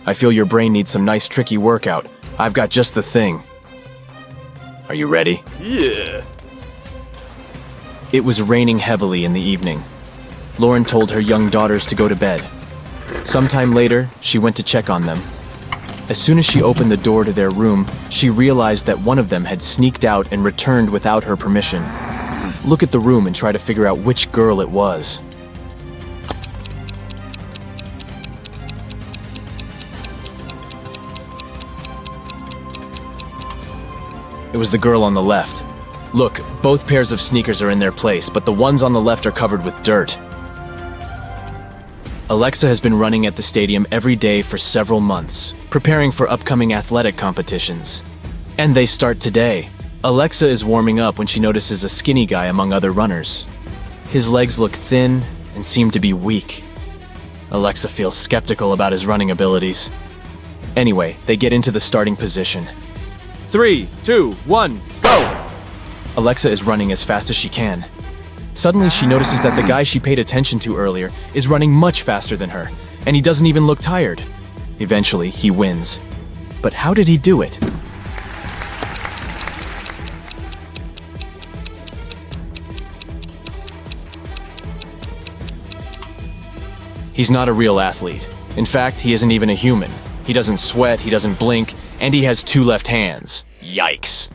I feel your brain needs some nice tricky workout. I've got just the thing. Are you ready? Yeah. It was raining heavily in the evening. Lauren told her young daughters to go to bed. Sometime later, she went to check on them. As soon as she opened the door to their room, she realized that one of them had sneaked out and returned without her permission. Look at the room and try to figure out which girl it was. It was the girl on the left. Look, both pairs of sneakers are in their place, but the ones on the left are covered with dirt. Alexa has been running at the stadium every day for several months, preparing for upcoming athletic competitions. And they start today. Alexa is warming up when she notices a skinny guy among other runners. His legs look thin and seem to be weak. Alexa feels skeptical about his running abilities. Anyway, they get into the starting position. 3, 2, 1, go! Alexa is running as fast as she can. Suddenly, she notices that the guy she paid attention to earlier is running much faster than her, and he doesn't even look tired. Eventually, he wins. But how did he do it? He's not a real athlete. In fact, he isn't even a human. He doesn't sweat, he doesn't blink, and he has 2 left hands. Yikes.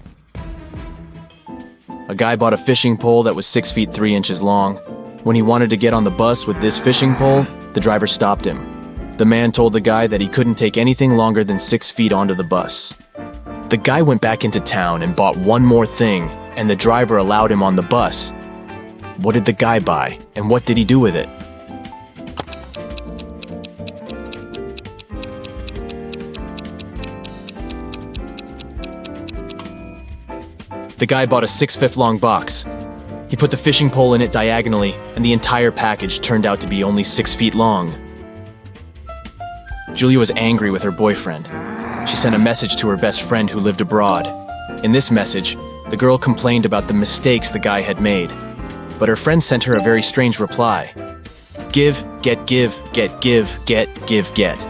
A guy bought a fishing pole that was 6 feet 3 inches long. When he wanted to get on the bus with this fishing pole, the driver stopped him. The man told the guy that he couldn't take anything longer than 6 feet onto the bus. The guy went back into town and bought one more thing, and the driver allowed him on the bus. What did the guy buy, and what did he do with it? The guy bought a 6-foot long box. He put the fishing pole in it diagonally, and the entire package turned out to be only 6 feet long. Julia was angry with her boyfriend. She sent a message to her best friend who lived abroad. In this message, the girl complained about the mistakes the guy had made. But her friend sent her a very strange reply. Give, get, give, get, give, get, give, get.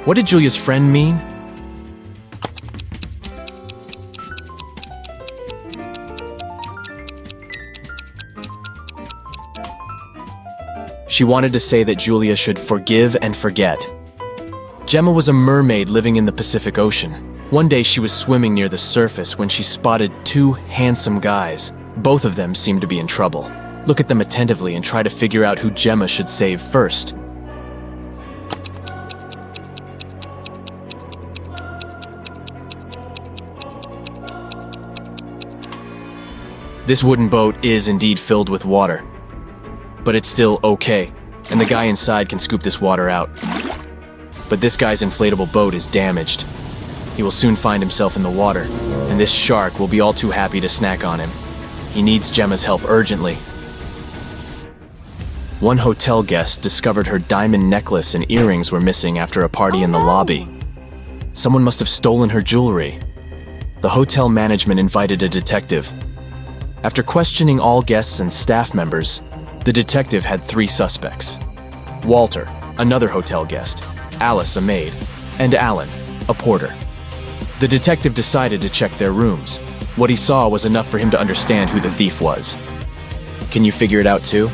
What did Julia's friend mean? She wanted to say that Julia should forgive and forget. Gemma was a mermaid living in the Pacific Ocean. One day she was swimming near the surface when she spotted 2 handsome guys. Both of them seemed to be in trouble. Look at them attentively and try to figure out who Gemma should save first. This wooden boat is indeed filled with water. But it's still okay, and the guy inside can scoop this water out. But this guy's inflatable boat is damaged. He will soon find himself in the water, and this shark will be all too happy to snack on him. He needs Gemma's help urgently. One hotel guest discovered her diamond necklace and earrings were missing after a party in the lobby. Someone must have stolen her jewelry. The hotel management invited a detective. After questioning all guests and staff members, the detective had 3 suspects. Walter, another hotel guest, Alice, a maid, and Alan, a porter. The detective decided to check their rooms. What he saw was enough for him to understand who the thief was. Can you figure it out too?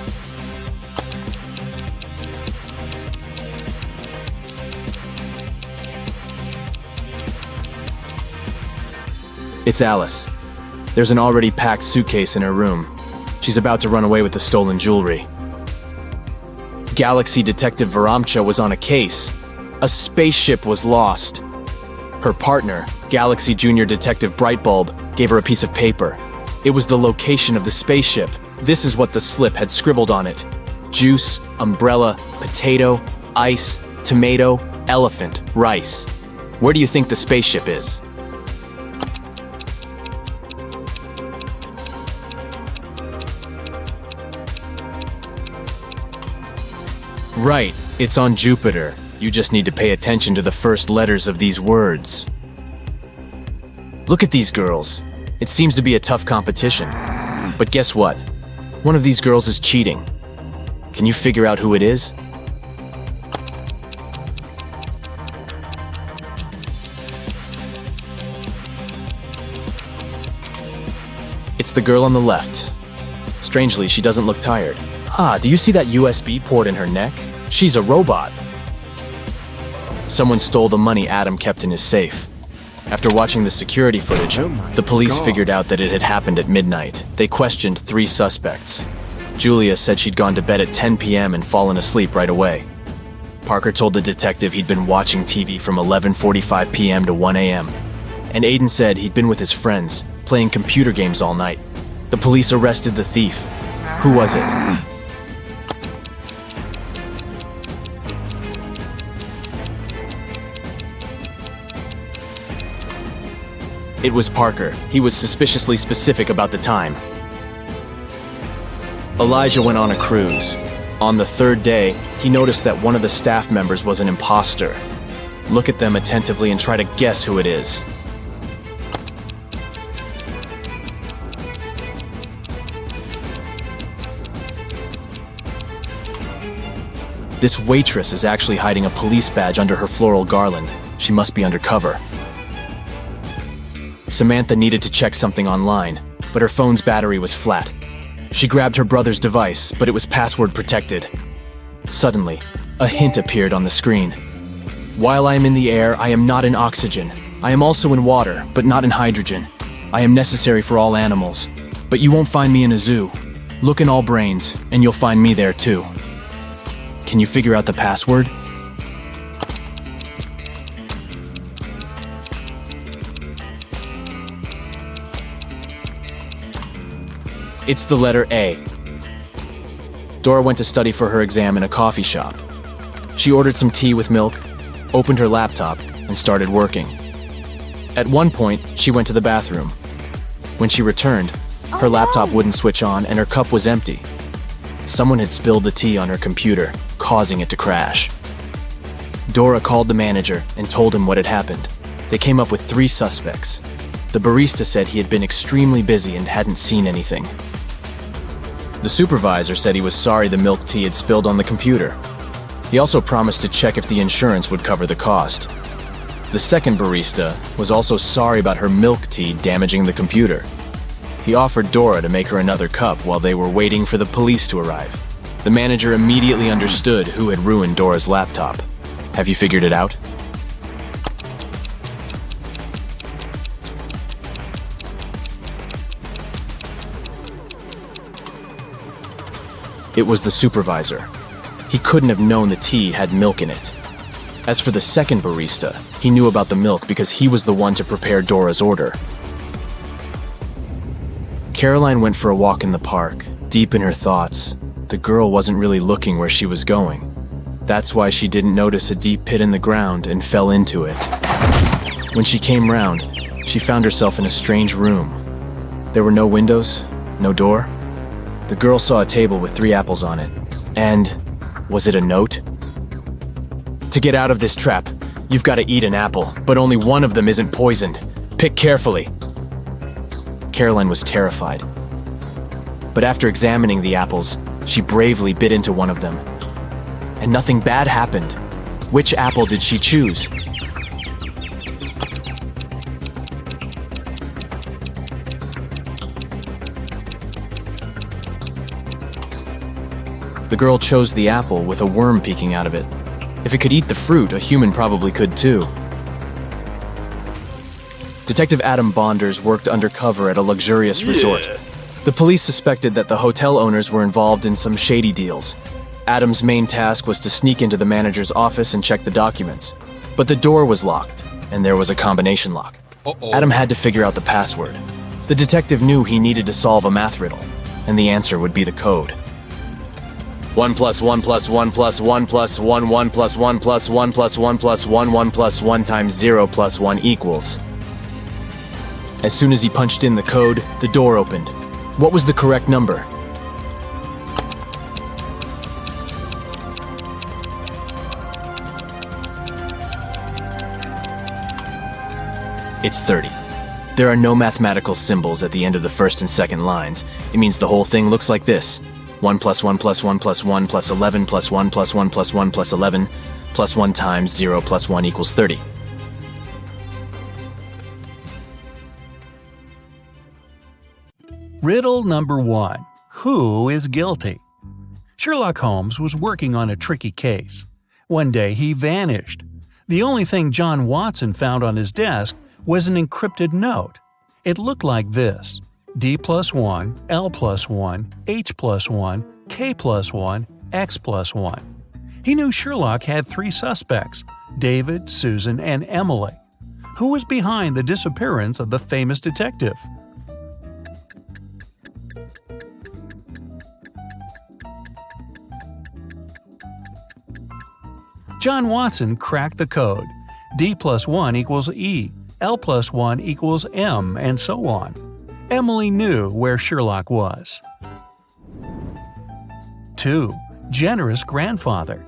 It's Alice. There's an already packed suitcase in her room. She's about to run away with the stolen jewelry. Galaxy Detective Varamcha was on a case. A spaceship was lost. Her partner, Galaxy Junior Detective Brightbulb, gave her a piece of paper. It was the location of the spaceship. This is what the slip had scribbled on it. Juice, umbrella, potato, ice, tomato, elephant, rice. Where do you think the spaceship is? Right, it's on Jupiter. You just need to pay attention to the first letters of these words. Look at these girls. It seems to be a tough competition. But guess what? One of these girls is cheating. Can you figure out who it is? It's the girl on the left. Strangely, she doesn't look tired. Ah, do you see that USB port in her neck? She's a robot. Someone stole the money Adam kept in his safe. After watching the security footage, the police figured out that it had happened at midnight. They questioned 3 suspects. Julia said she'd gone to bed at 10 p.m. and fallen asleep right away. Parker told the detective he'd been watching TV from 11:45 p.m. to 1 a.m. And Aiden said he'd been with his friends, playing computer games all night. The police arrested the thief. Who was it? It was Parker. He was suspiciously specific about the time. Elijah went on a cruise. On the 3rd day, he noticed that one of the staff members was an imposter. Look at them attentively and try to guess who it is. This waitress is actually hiding a police badge under her floral garland. She must be undercover. Samantha needed to check something online, but her phone's battery was flat. She grabbed her brother's device, but it was password protected. Suddenly, a hint appeared on the screen. While I am in the air, I am not in oxygen. I am also in water, but not in hydrogen. I am necessary for all animals, but you won't find me in a zoo. Look in all brains, and you'll find me there too. Can you figure out the password? It's the letter A. Dora went to study for her exam in a coffee shop. She ordered some tea with milk, opened her laptop, and started working. At one point, she went to the bathroom. When she returned, her laptop wouldn't switch on and her cup was empty. Someone had spilled the tea on her computer, causing it to crash. Dora called the manager and told him what had happened. They came up with 3 suspects. The barista said he had been extremely busy and hadn't seen anything. The supervisor said he was sorry the milk tea had spilled on the computer. He also promised to check if the insurance would cover the cost. The second barista was also sorry about her milk tea damaging the computer. He offered Dora to make her another cup while they were waiting for the police to arrive. The manager immediately understood who had ruined Dora's laptop. Have you figured it out? It was the supervisor. He couldn't have known the tea had milk in it. As for the second barista, he knew about the milk because he was the one to prepare Dora's order. Caroline went for a walk in the park, deep in her thoughts. The girl wasn't really looking where she was going. That's why she didn't notice a deep pit in the ground and fell into it. When she came round, she found herself in a strange room. There were no windows, no door. The girl saw a table with 3 apples on it. And was it a note? To get out of this trap, you've got to eat an apple, but only one of them isn't poisoned. Pick carefully. Caroline was terrified. But after examining the apples, she bravely bit into one of them. And nothing bad happened. Which apple did she choose? The girl chose the apple with a worm peeking out of it. If it could eat the fruit, a human probably could too. Detective Adam Bonders worked undercover at a luxurious resort. The police suspected that the hotel owners were involved in some shady deals. Adam's main task was to sneak into the manager's office and check the documents. But the door was locked, and there was a combination lock. Adam had to figure out the password. The detective knew he needed to solve a math riddle, and the answer would be the code. 1 plus 1 plus 1 plus 1 plus 1 1 plus 1 plus 1 plus 1 plus 1 1 plus 1 times 0 plus 1 equals. As soon as he punched in the code, the door opened. What was the correct number? It's 30. There are no mathematical symbols at the end of the first and second lines. It means the whole thing looks like this. 1 plus 1 plus 1 plus 1 plus 11 plus 1 plus 1 plus 1 plus 11 plus 1 times 0 plus 1 equals 30. Riddle number 1. Who is guilty? Sherlock Holmes was working on a tricky case. One day he vanished. The only thing John Watson found on his desk was an encrypted note. It looked like this: D+1, L+1, H+1, K+1, X+1. He knew Sherlock had 3 suspects: David, Susan, and Emily. Who was behind the disappearance of the famous detective? John Watson cracked the code. D+1 equals E, L+1 equals M, and so on. Emily knew where Sherlock was. 2. Generous grandfather.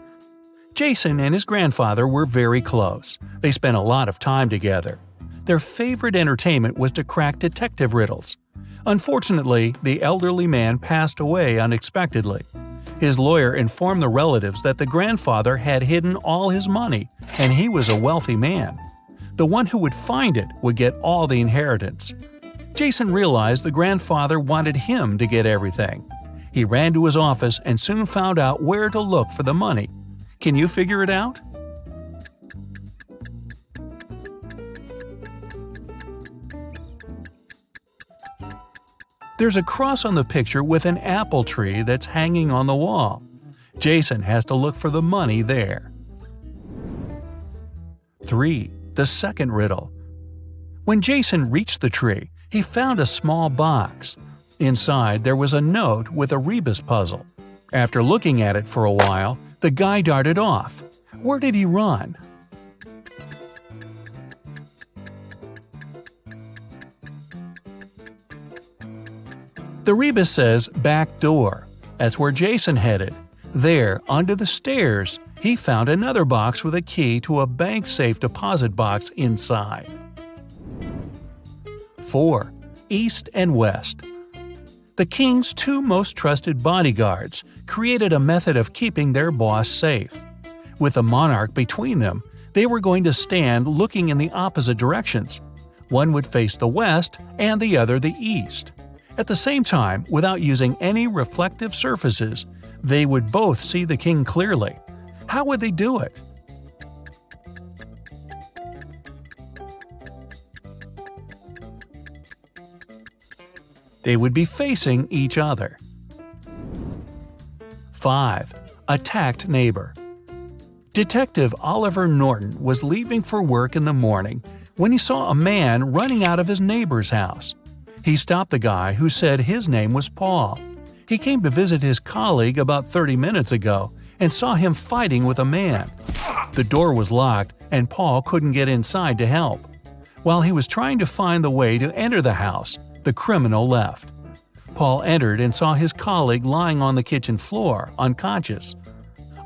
Jason and his grandfather were very close. They spent a lot of time together. Their favorite entertainment was to crack detective riddles. Unfortunately, the elderly man passed away unexpectedly. His lawyer informed the relatives that the grandfather had hidden all his money, and he was a wealthy man. The one who would find it would get all the inheritance. Jason realized the grandfather wanted him to get everything. He ran to his office and soon found out where to look for the money. Can you figure it out? There's a cross on the picture with an apple tree that's hanging on the wall. Jason has to look for the money there. 3. The second riddle. When Jason reached the tree, he found a small box. Inside there was a note with a Rebus puzzle. After looking at it for a while, the guy darted off. Where did he run? The Rebus says back door. That's where Jason headed. There, under the stairs, he found another box with a key to a bank safe deposit box inside. 4. East and West. The king's 2 most trusted bodyguards created a method of keeping their boss safe. With the monarch between them, they were going to stand looking in the opposite directions. One would face the west and the other the east. At the same time, without using any reflective surfaces, they would both see the king clearly. How would they do it? They would be facing each other. 5. Attacked neighbor. Detective Oliver Norton was leaving for work in the morning when he saw a man running out of his neighbor's house. He stopped the guy, who said his name was Paul. He came to visit his colleague about 30 minutes ago and saw him fighting with a man. The door was locked and Paul couldn't get inside to help. While he was trying to find the way to enter the house, the criminal left. Paul entered and saw his colleague lying on the kitchen floor, unconscious.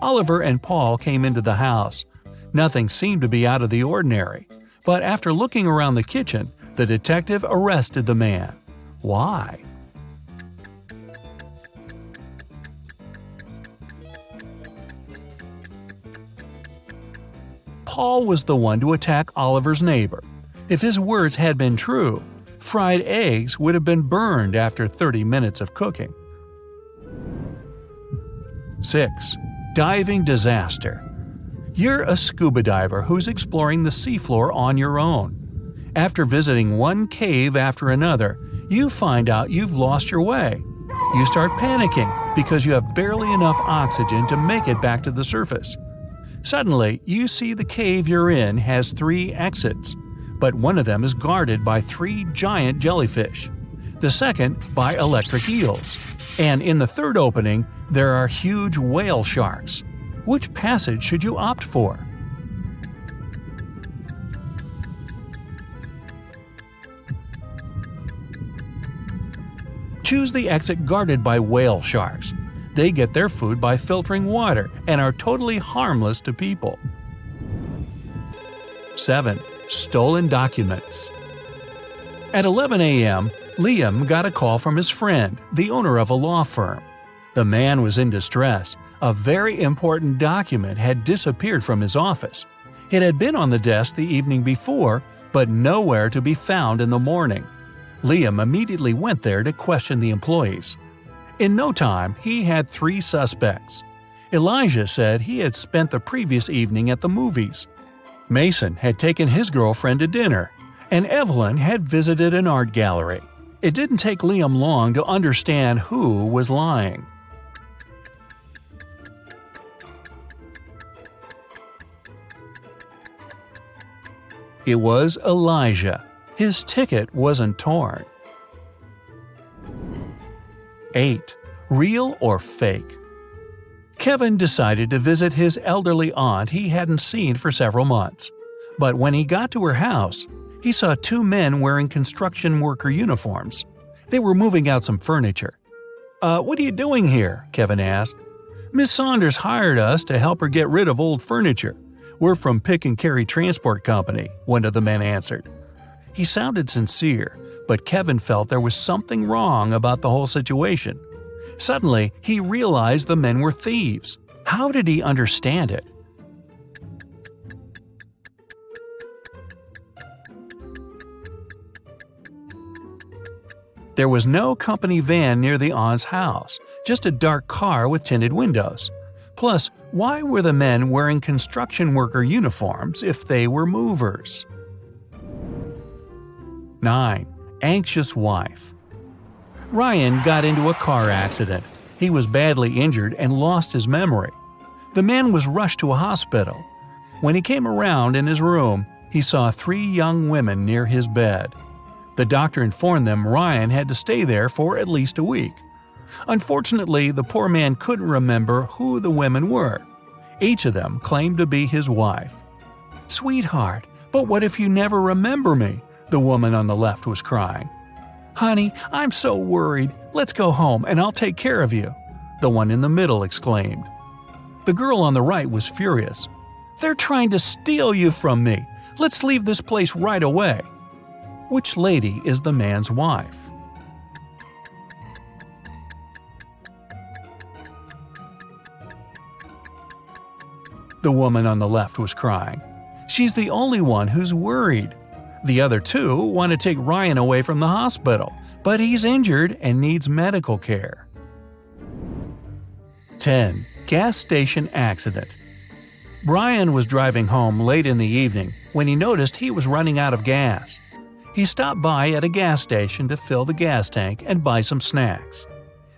Oliver and Paul came into the house. Nothing seemed to be out of the ordinary, but after looking around the kitchen, the detective arrested the man. Why? Paul was the one to attack Oliver's neighbor. If his words had been true, fried eggs would have been burned after 30 minutes of cooking. 6. Diving disaster. You're a scuba diver who's exploring the seafloor on your own. After visiting one cave after another, you find out you've lost your way. You start panicking because you have barely enough oxygen to make it back to the surface. Suddenly, you see the cave you're in has 3 exits, but one of them is guarded by 3 giant jellyfish, the second by electric eels, and in the third opening, there are huge whale sharks. Which passage should you opt for? Choose the exit guarded by whale sharks. They get their food by filtering water and are totally harmless to people. 7. Stolen documents. At 11 a.m., Liam got a call from his friend, the owner of a law firm. The man was in distress. A very important document had disappeared from his office. It had been on the desk the evening before, but nowhere to be found in the morning. Liam immediately went there to question the employees. In no time, he had 3 suspects. Elijah said he had spent the previous evening at the movies. Mason had taken his girlfriend to dinner, and Evelyn had visited an art gallery. It didn't take Liam long to understand who was lying. It was Elijah. His ticket wasn't torn. 8. Real or fake? Kevin decided to visit his elderly aunt he hadn't seen for several months. But when he got to her house, he saw 2 men wearing construction worker uniforms. They were moving out some furniture. What are you doing here?" Kevin asked. "Miss Saunders hired us to help her get rid of old furniture. We're from Pick and Carry Transport Company," one of the men answered. He sounded sincere, but Kevin felt there was something wrong about the whole situation. Suddenly, he realized the men were thieves. How did he understand it? There was no company van near the aunt's house, just a dark car with tinted windows. Plus, why were the men wearing construction worker uniforms if they were movers? 9. Anxious wife. Ryan got into a car accident. He was badly injured and lost his memory. The man was rushed to a hospital. When he came around in his room, he saw 3 young women near his bed. The doctor informed them Ryan had to stay there for at least a week. Unfortunately, the poor man couldn't remember who the women were. Each of them claimed to be his wife. "Sweetheart, but what if you never remember me?" the woman on the left was crying. "Honey, I'm so worried. Let's go home and I'll take care of you," the one in the middle exclaimed. The girl on the right was furious. "They're trying to steal you from me. Let's leave this place right away." Which lady is the man's wife? The woman on the left was crying. She's the only one who's worried. The other 2 want to take Ryan away from the hospital, but he's injured and needs medical care. 10. Gas station accident. Brian was driving home late in the evening when he noticed he was running out of gas. He stopped by at a gas station to fill the gas tank and buy some snacks.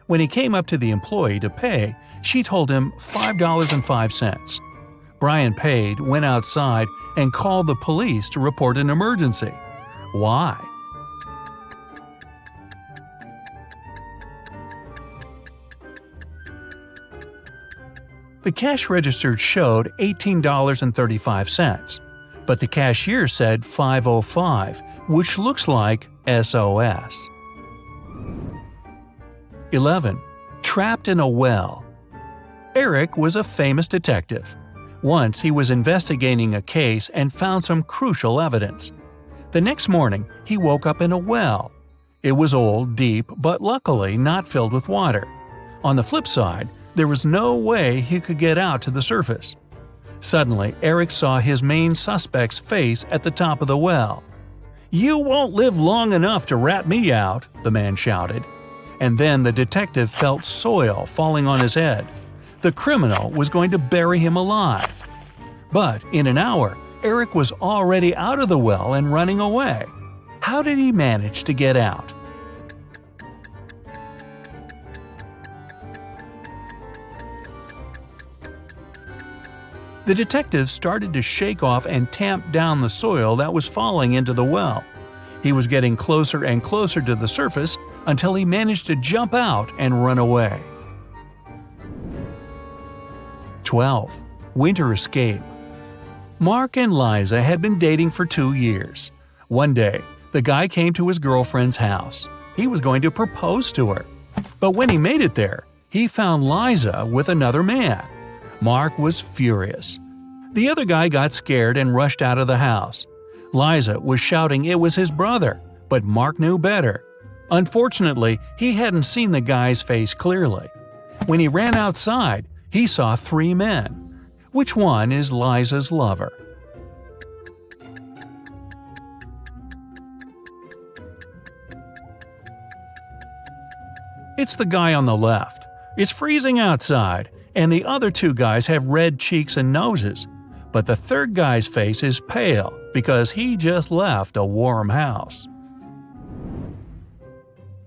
When he came up to the employee to pay, she told him $5.05. Brian paid, went outside, and called the police to report an emergency. Why? The cash register showed $18.35, but the cashier said $5.05, which looks like SOS. 11. Trapped in a well. Eric was a famous detective. Once he was investigating a case and found some crucial evidence. The next morning, he woke up in a well. It was old, deep, but luckily not filled with water. On the flip side, there was no way he could get out to the surface. Suddenly, Eric saw his main suspect's face at the top of the well. "You won't live long enough to rat me out," the man shouted. And then the detective felt soil falling on his head. The criminal was going to bury him alive. But in an hour, Eric was already out of the well and running away. How did he manage to get out? The detective started to shake off and tamp down the soil that was falling into the well. He was getting closer and closer to the surface until he managed to jump out and run away. 12. Winter escape. Mark and Liza had been dating for 2 years. One day, the guy came to his girlfriend's house. He was going to propose to her. But when he made it there, he found Liza with another man. Mark was furious. The other guy got scared and rushed out of the house. Liza was shouting it was his brother, but Mark knew better. Unfortunately, he hadn't seen the guy's face clearly. When he ran outside, he saw 3 men. Which one is Liza's lover? It's the guy on the left. It's freezing outside, and the other two guys have red cheeks and noses. But the third guy's face is pale because he just left a warm house.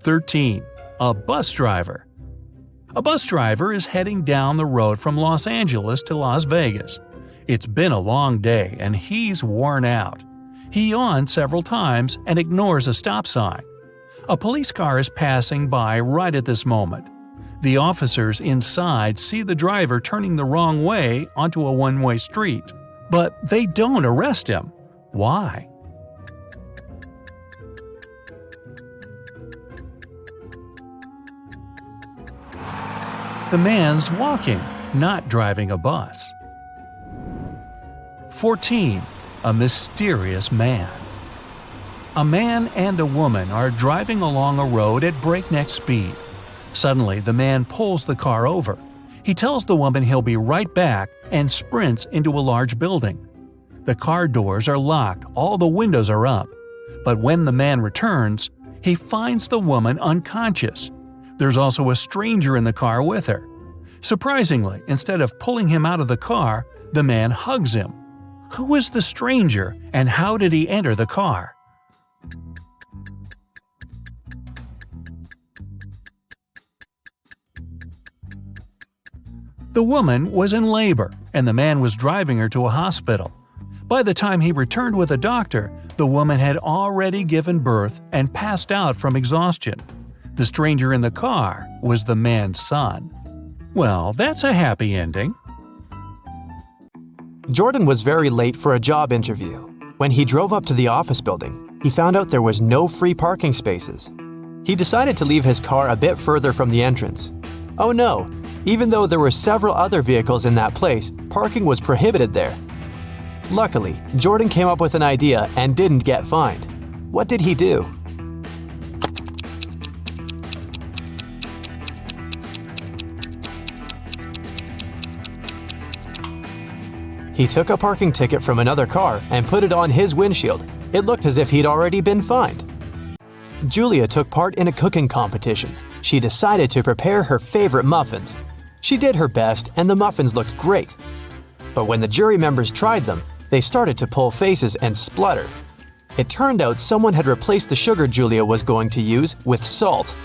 13. A bus driver. A bus driver is heading down the road from Los Angeles to Las Vegas. It's been a long day and he's worn out. He yawns several times and ignores a stop sign. A police car is passing by right at this moment. The officers inside see the driver turning the wrong way onto a one-way street, but they don't arrest him. Why? The man's walking, not driving a bus. 14. A mysterious man. A man and a woman are driving along a road at breakneck speed. Suddenly, the man pulls the car over. He tells the woman he'll be right back and sprints into a large building. The car doors are locked, all the windows are up. But when the man returns, he finds the woman unconscious. There's also a stranger in the car with her. Surprisingly, instead of pulling him out of the car, the man hugs him. Who is the stranger and how did he enter the car? The woman was in labor, and the man was driving her to a hospital. By the time he returned with a doctor, the woman had already given birth and passed out from exhaustion. The stranger in the car was the man's son. Well, that's a happy ending. Jordan was very late for a job interview. When he drove up to the office building, he found out there was no free parking spaces. He decided to leave his car a bit further from the entrance. Oh no! Even though there were several other vehicles in that place, parking was prohibited there. Luckily, Jordan came up with an idea and didn't get fined. What did he do? He took a parking ticket from another car and put it on his windshield. It looked as if he'd already been fined. Julia took part in a cooking competition. She decided to prepare her favorite muffins. She did her best and the muffins looked great. But when the jury members tried them, they started to pull faces and splutter. It turned out someone had replaced the sugar Julia was going to use with salt.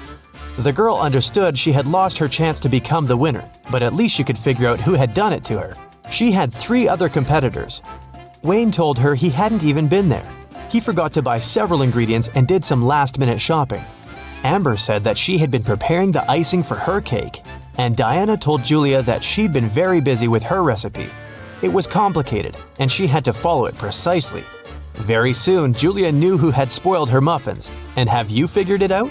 The girl understood she had lost her chance to become the winner, but at least she could figure out who had done it to her. She had 3 other competitors. Wayne told her he hadn't even been there. He forgot to buy several ingredients and did some last-minute shopping. Amber said that she had been preparing the icing for her cake, and Diana told Julia that she'd been very busy with her recipe. It was complicated, and she had to follow it precisely. Very soon, Julia knew who had spoiled her muffins, and have you figured it out?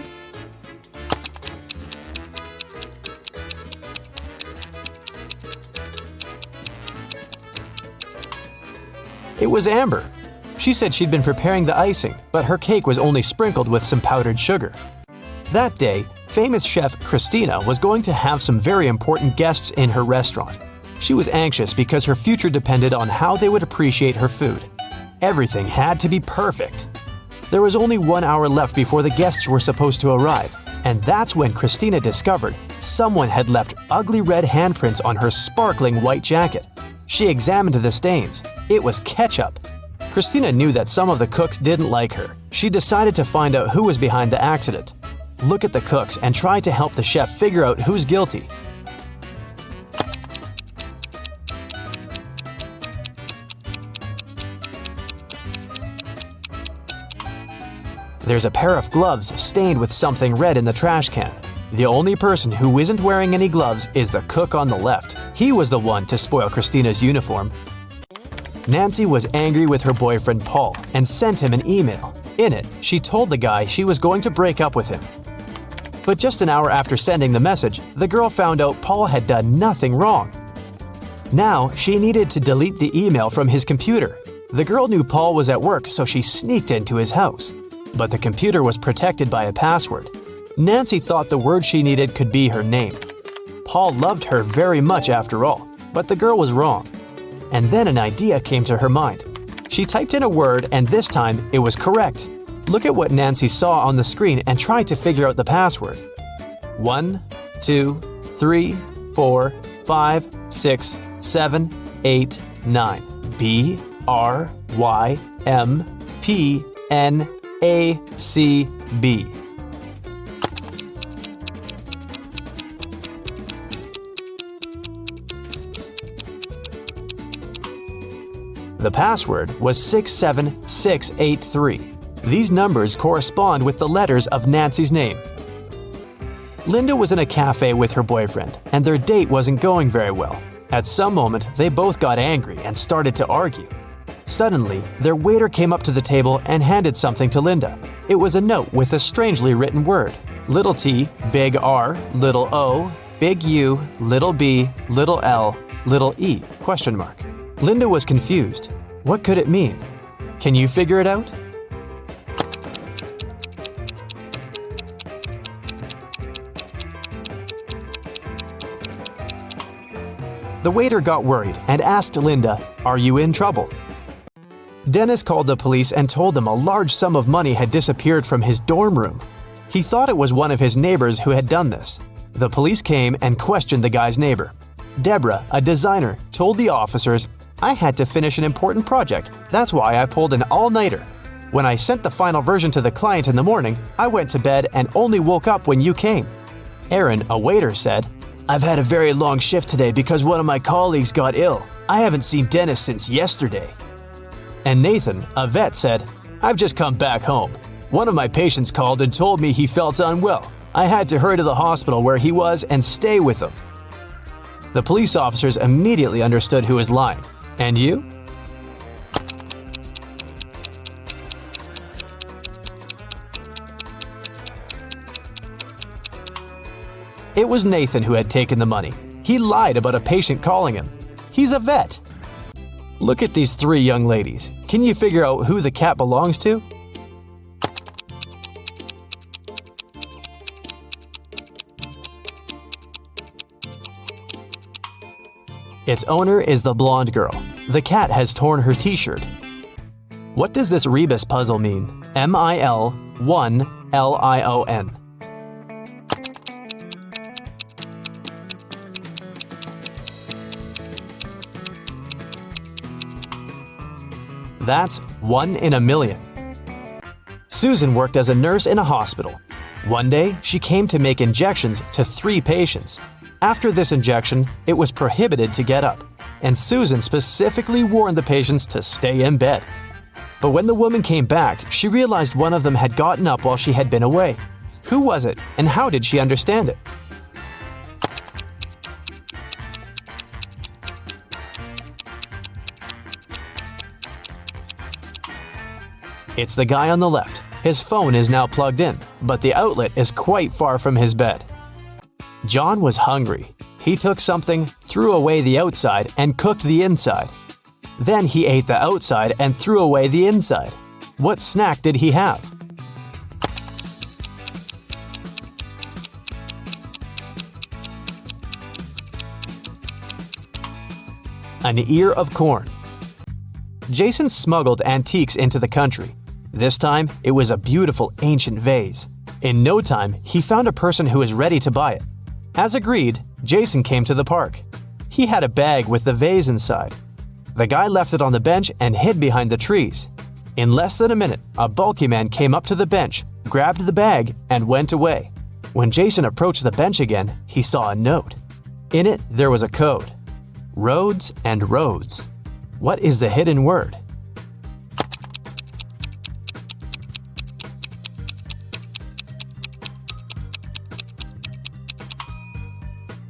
It was Amber. She said she'd been preparing the icing, but her cake was only sprinkled with some powdered sugar. That day, famous chef Christina was going to have some very important guests in her restaurant. She was anxious because her future depended on how they would appreciate her food. Everything had to be perfect. There was only 1 hour left before the guests were supposed to arrive, and that's when Christina discovered someone had left ugly red handprints on her sparkling white jacket. She examined the stains. It was ketchup. Christina knew that some of the cooks didn't like her. She decided to find out who was behind the accident. Look at the cooks and try to help the chef figure out who's guilty. There's a pair of gloves stained with something red in the trash can. The only person who isn't wearing any gloves is the cook on the left. He was the one to spoil Christina's uniform. Nancy was angry with her boyfriend Paul and sent him an email. In it, she told the guy she was going to break up with him. But just an hour after sending the message, the girl found out Paul had done nothing wrong. Now, she needed to delete the email from his computer. The girl knew Paul was at work, so she sneaked into his house. But the computer was protected by a password. Nancy thought the word she needed could be her name. Paul loved her very much after all, but the girl was wrong. And then an idea came to her mind. She typed in a word and this time it was correct. Look at what Nancy saw on the screen and tried to figure out the password. 1, 2, 3, 4, 5, 6, 7, 8, 9. B, R, Y, M, P, N, A, C, B. The password was 67683. These numbers correspond with the letters of Nancy's name. Linda was in a cafe with her boyfriend, and their date wasn't going very well. At some moment, they both got angry and started to argue. Suddenly, their waiter came up to the table and handed something to Linda. It was a note with a strangely written word: little t, big R, little O, big U, little b, little L, little e, question mark. Linda was confused. What could it mean? Can you figure it out? The waiter got worried and asked Linda, "Are you in trouble?" Dennis called the police and told them a large sum of money had disappeared from his dorm room. He thought it was one of his neighbors who had done this. The police came and questioned the guy's neighbor. Deborah, a designer, told the officers, "I had to finish an important project. That's why I pulled an all-nighter. When I sent the final version to the client in the morning, I went to bed and only woke up when you came." Aaron, a waiter, said, "I've had a very long shift today because one of my colleagues got ill. I haven't seen Dennis since yesterday." And Nathan, a vet, said, "I've just come back home. One of my patients called and told me he felt unwell. I had to hurry to the hospital where he was and stay with him." The police officers immediately understood who was lying. And you? It was Nathan who had taken the money. He lied about a patient calling him. He's a vet. Look at these three young ladies. Can you figure out who the cat belongs to? Its owner is the blonde girl. The cat has torn her t-shirt. What does this Rebus puzzle mean? MIL1LION. That's 1 in a million. Susan worked as a nurse in a hospital. One day, she came to make injections to 3 patients. After this injection, it was prohibited to get up, and Susan specifically warned the patients to stay in bed. But when the woman came back, she realized one of them had gotten up while she had been away. Who was it, and how did she understand it? It's the guy on the left. His phone is now plugged in, but the outlet is quite far from his bed. John was hungry. He took something, threw away the outside, and cooked the inside. Then he ate the outside and threw away the inside. What snack did he have? An ear of corn. Jason smuggled antiques into the country. This time, it was a beautiful ancient vase. In no time, he found a person who was ready to buy it. As agreed, Jason came to the park. He had a bag with the vase inside. The guy left it on the bench and hid behind the trees. In less than a minute, a bulky man came up to the bench, grabbed the bag, and went away. When Jason approached the bench again, he saw a note. In it, there was a code. Roads and roads. What is the hidden word?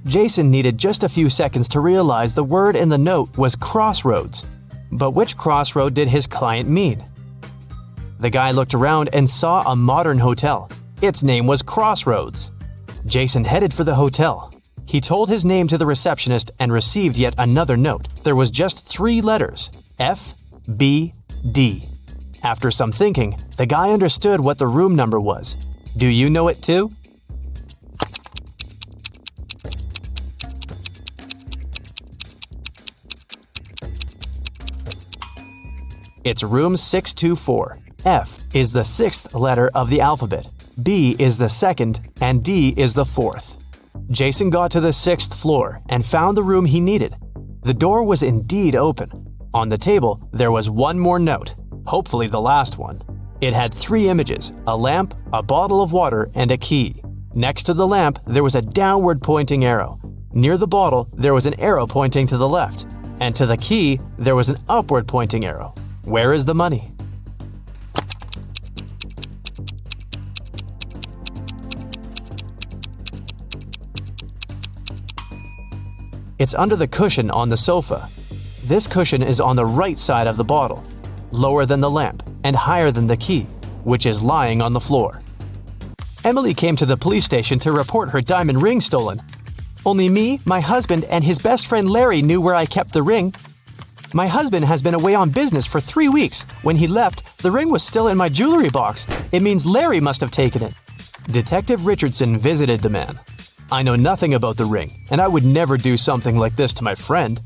Jason needed just a few seconds to realize the word in the note was crossroads. But which crossroad did his client mean? The guy looked around and saw a modern hotel. Its name was Crossroads. Jason headed for the hotel. He told his name to the receptionist and received yet another note. There was just 3 letters: F, B, D. After some thinking, the guy understood what the room number was. Do you know it too? It's room 624. F is the 6th letter of the alphabet. B is the second, and D is the fourth. Jason got to the 6th floor and found the room he needed. The door was indeed open. On the table, there was one more note, hopefully the last one. It had 3 images, a lamp, a bottle of water, and a key. Next to the lamp, there was a downward pointing arrow. Near the bottle, there was an arrow pointing to the left. And to the key, there was an upward pointing arrow. Where is the money? It's under the cushion on the sofa. This cushion is on the right side of the bottle, lower than the lamp, and higher than the key, which is lying on the floor. Emily came to the police station to report her diamond ring stolen. Only me, my husband, and his best friend Larry knew where I kept the ring. My husband has been away on business for 3 weeks. When he left, the ring was still in my jewelry box. It means Larry must have taken it. Detective Richardson visited the man. I know nothing about the ring, and I would never do something like this to my friend.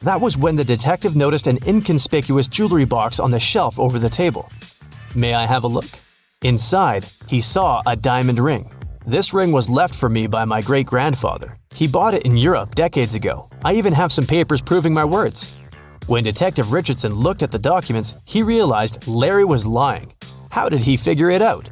That was when the detective noticed an inconspicuous jewelry box on the shelf over the table. May I have a look? Inside, he saw a diamond ring. This ring was left for me by my great-grandfather. He bought it in Europe decades ago. I even have some papers proving my words. When Detective Richardson looked at the documents, he realized Larry was lying. How did he figure it out?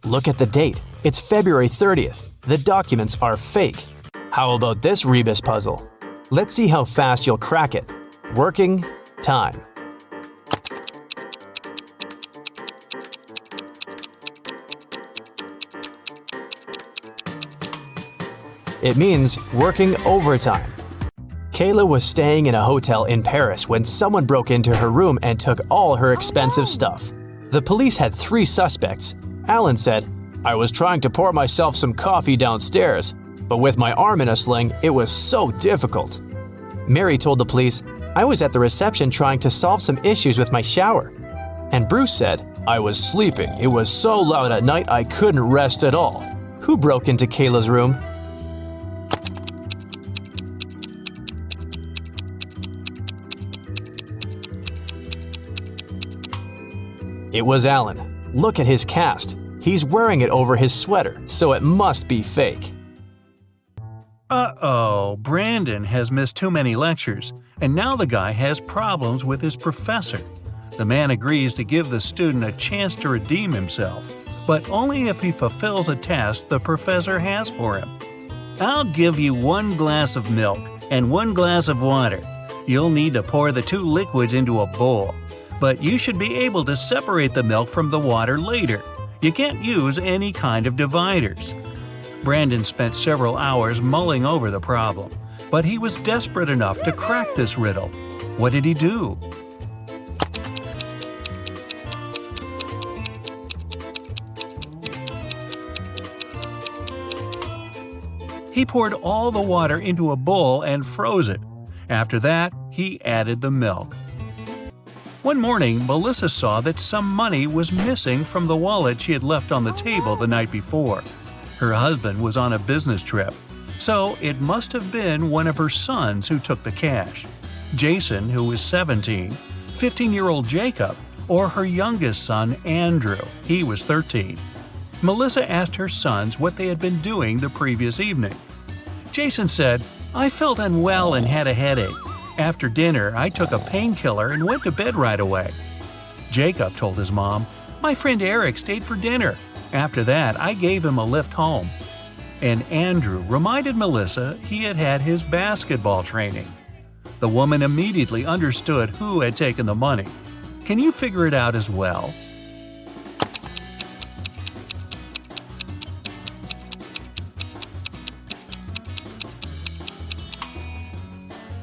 Look at the date. It's February 30th. The documents are fake. How about this Rebus puzzle? Let's see how fast you'll crack it. Working time. It means working overtime. Kayla was staying in a hotel in Paris when someone broke into her room and took all her expensive stuff. The police had 3 suspects. Alan said, "I was trying to pour myself some coffee downstairs, but with my arm in a sling, it was so difficult." Mary told the police, "I was at the reception trying to solve some issues with my shower." And Bruce said, "I was sleeping. It was so loud at night I couldn't rest at all." Who broke into Kayla's room? It was Alan. Look at his cast. He's wearing it over his sweater, so it must be fake. Uh-oh, Brandon has missed too many lectures, and now the guy has problems with his professor. The man agrees to give the student a chance to redeem himself, but only if he fulfills a task the professor has for him. "I'll give you 1 glass of milk and 1 glass of water. You'll need to pour the 2 liquids into a bowl, but you should be able to separate the milk from the water later. You can't use any kind of dividers." Brandon spent several hours mulling over the problem, but he was desperate enough to crack this riddle. What did he do? He poured all the water into a bowl and froze it. After that, he added the milk. One morning, Melissa saw that some money was missing from the wallet she had left on the table the night before. Her husband was on a business trip, so it must have been one of her sons who took the cash. Jason, who was 17, 15-year-old Jacob, or her youngest son, Andrew. He was 13. Melissa asked her sons what they had been doing the previous evening. Jason said, "I felt unwell and had a headache. After dinner, I took a painkiller and went to bed right away." Jacob told his mom, "My friend Eric stayed for dinner. After that, I gave him a lift home." And Andrew reminded Melissa he had had his basketball training. The woman immediately understood who had taken the money. Can you figure it out as well?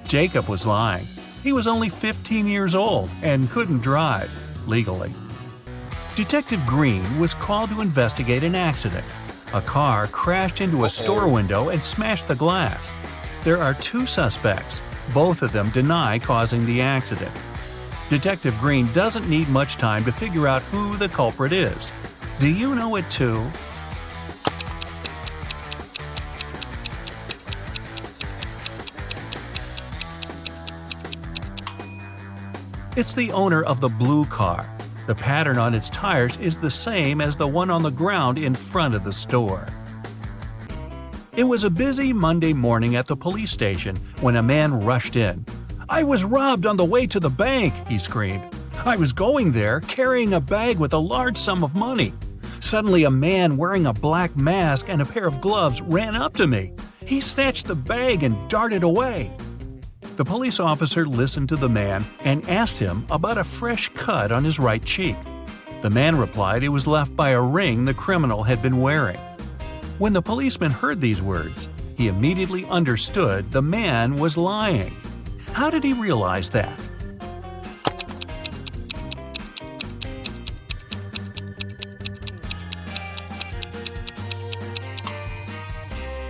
Jacob was lying. He was only 15 years old and couldn't drive, legally. Detective Green was called to investigate an accident. A car crashed into a store window and smashed the glass. There are 2 suspects. Both of them deny causing the accident. Detective Green doesn't need much time to figure out who the culprit is. Do you know it too? It's the owner of the blue car. The pattern on its tires is the same as the one on the ground in front of the store. It was a busy Monday morning at the police station when a man rushed in. "I was robbed on the way to the bank," he screamed. "I was going there carrying a bag with a large sum of money. Suddenly a man wearing a black mask and a pair of gloves ran up to me. He snatched the bag and darted away." The police officer listened to the man and asked him about a fresh cut on his right cheek. The man replied it was left by a ring the criminal had been wearing. When the policeman heard these words, he immediately understood the man was lying. How did he realize that?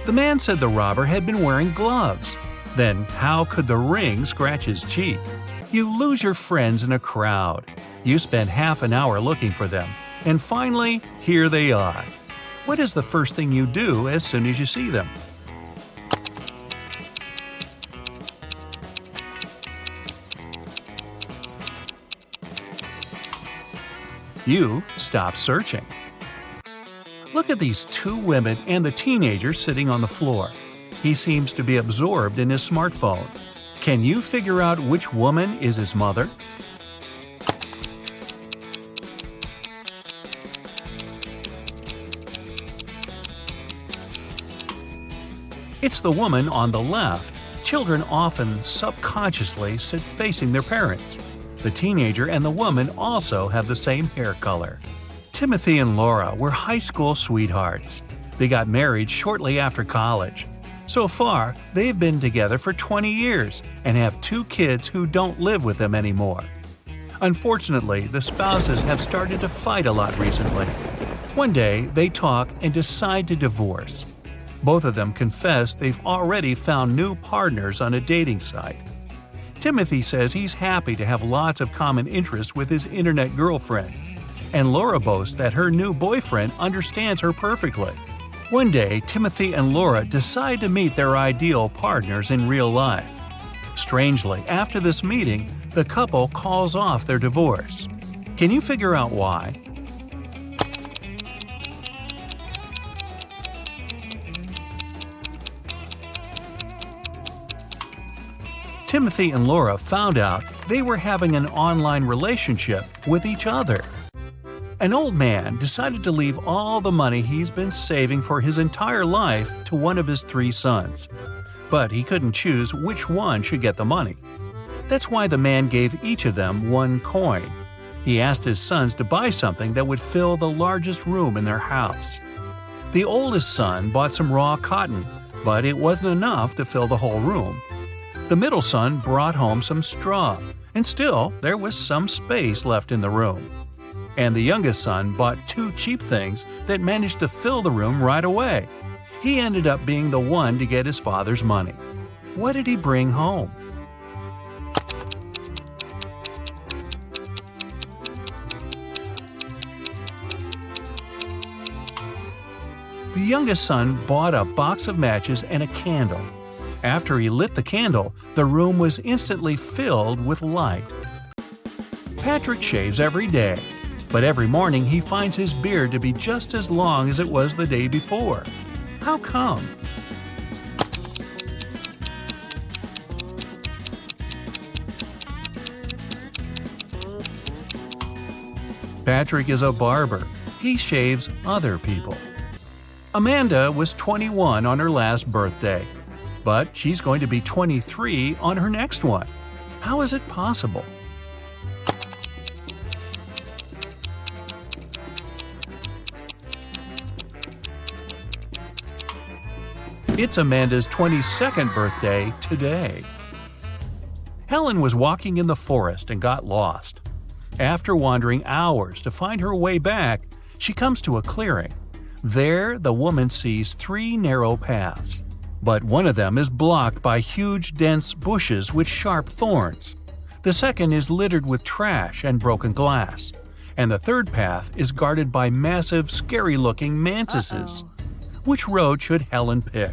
The man said the robber had been wearing gloves. Then how could the ring scratch his cheek? You lose your friends in a crowd. You spend half an hour looking for them, and finally, here they are. What is the first thing you do as soon as you see them? You stop searching. Look at these two women and the teenager sitting on the floor. He seems to be absorbed in his smartphone. Can you figure out which woman is his mother? It's the woman on the left. Children often subconsciously sit facing their parents. The teenager and the woman also have the same hair color. Timothy and Laura were high school sweethearts. They got married shortly after college. So far, they've been together for 20 years and have 2 kids who don't live with them anymore. Unfortunately, the spouses have started to fight a lot recently. One day, they talk and decide to divorce. Both of them confess they've already found new partners on a dating site. Timothy says he's happy to have lots of common interests with his internet girlfriend, and Laura boasts that her new boyfriend understands her perfectly. One day, Timothy and Laura decide to meet their ideal partners in real life. Strangely, after this meeting, the couple calls off their divorce. Can you figure out why? Timothy and Laura found out they were having an online relationship with each other. An old man decided to leave all the money he's been saving for his entire life to one of his 3 sons. But he couldn't choose which one should get the money. That's why the man gave each of them 1 coin. He asked his sons to buy something that would fill the largest room in their house. The oldest son bought some raw cotton, but it wasn't enough to fill the whole room. The middle son brought home some straw, and still there was some space left in the room. And the youngest son bought 2 cheap things that managed to fill the room right away. He ended up being the one to get his father's money. What did he bring home? The youngest son bought a box of matches and a candle. After he lit the candle, the room was instantly filled with light. Patrick shaves every day, but every morning he finds his beard to be just as long as it was the day before. How come? Patrick is a barber. He shaves other people. Amanda was 21 on her last birthday, but she's going to be 23 on her next one. How is it possible? It's Amanda's 22nd birthday today. Helen was walking in the forest and got lost. After wandering hours to find her way back, she comes to a clearing. There, the woman sees 3 narrow paths, but one of them is blocked by huge, dense bushes with sharp thorns. The second is littered with trash and broken glass, and the third path is guarded by massive, scary-looking mantises. Which road should Helen pick?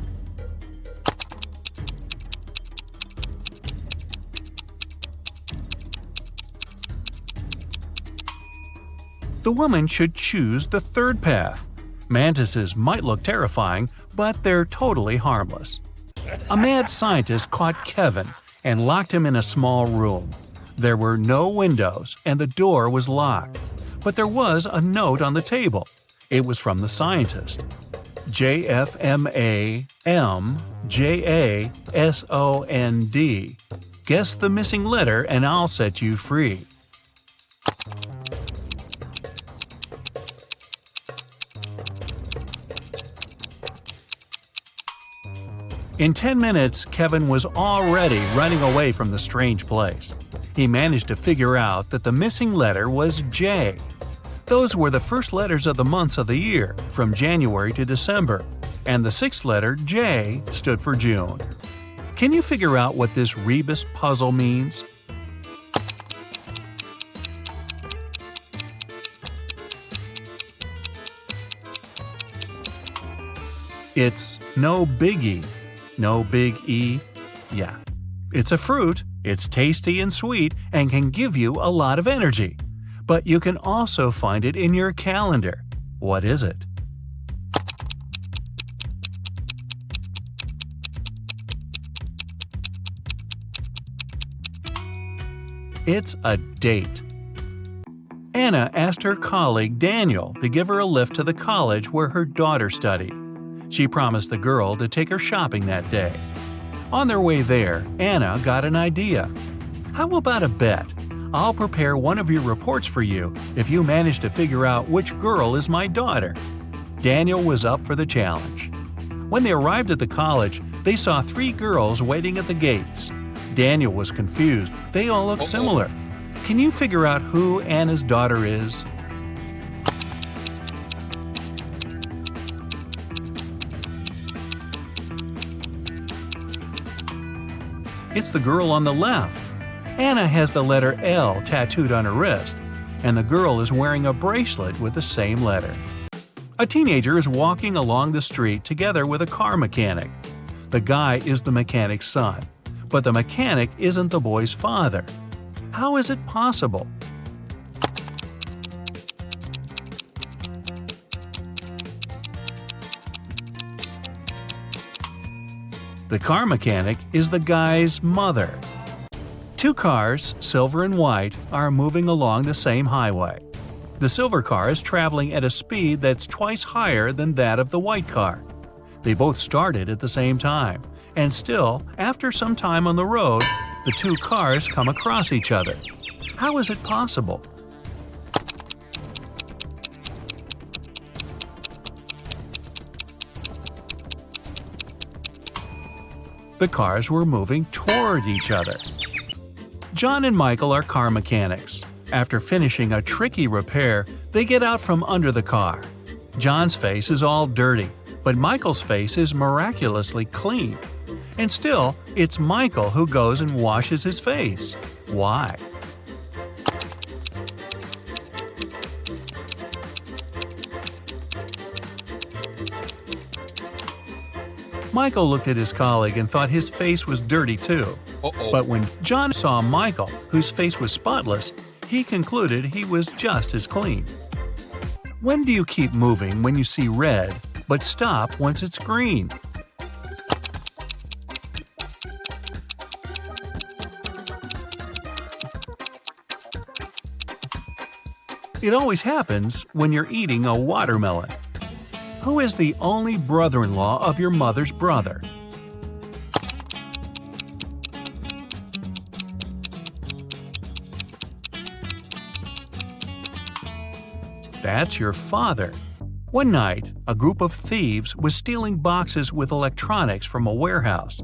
The woman should choose the third path. Mantises might look terrifying, but they're totally harmless. A mad scientist caught Kevin and locked him in a small room. There were no windows and the door was locked. But there was a note on the table. It was from the scientist. JFMAMJASOND. Guess the missing letter and I'll set you free. In 10 minutes, Kevin was already running away from the strange place. He managed to figure out that the missing letter was J. Those were the first letters of the months of the year, from January to December, and the sixth letter, J, stood for June. Can you figure out what this Rebus puzzle means? It's no biggie. No big E? Yeah. It's a fruit, it's tasty and sweet, and can give you a lot of energy. But you can also find it in your calendar. What is it? It's a date. Anna asked her colleague Daniel to give her a lift to the college where her daughter studied. She promised the girl to take her shopping that day. On their way there, Anna got an idea. How about a bet? I'll prepare one of your reports for you if you manage to figure out which girl is my daughter. Daniel was up for the challenge. When they arrived at the college, they saw 3 girls waiting at the gates. Daniel was confused. They all looked similar. Can you figure out who Anna's daughter is? It's the girl on the left. Anna has the letter L tattooed on her wrist, and the girl is wearing a bracelet with the same letter. A teenager is walking along the street together with a car mechanic. The guy is the mechanic's son, but the mechanic isn't the boy's father. How is it possible? The car mechanic is the guy's mother. 2 cars, silver and white, are moving along the same highway. The silver car is traveling at a speed that's twice higher than that of the white car. They both started at the same time, and still, after some time on the road, the 2 cars come across each other. How is it possible? The cars were moving toward each other. John and Michael are car mechanics. After finishing a tricky repair, they get out from under the car. John's face is all dirty, but Michael's face is miraculously clean. And still, it's Michael who goes and washes his face. Why? Michael looked at his colleague and thought his face was dirty too. But when John saw Michael, whose face was spotless, he concluded he was just as clean. When do you keep moving when you see red, but stop once it's green? It always happens when you're eating a watermelon. Who is the only brother-in-law of your mother's brother? That's your father. One night, a group of thieves was stealing boxes with electronics from a warehouse.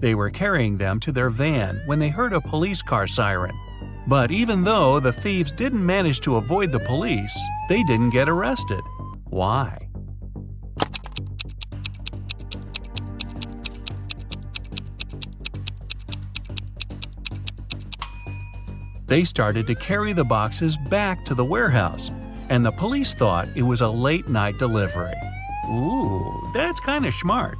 They were carrying them to their van when they heard a police car siren. But even though the thieves didn't manage to avoid the police, they didn't get arrested. Why? They started to carry the boxes back to the warehouse, and the police thought it was a late-night delivery. Ooh, that's kind of smart.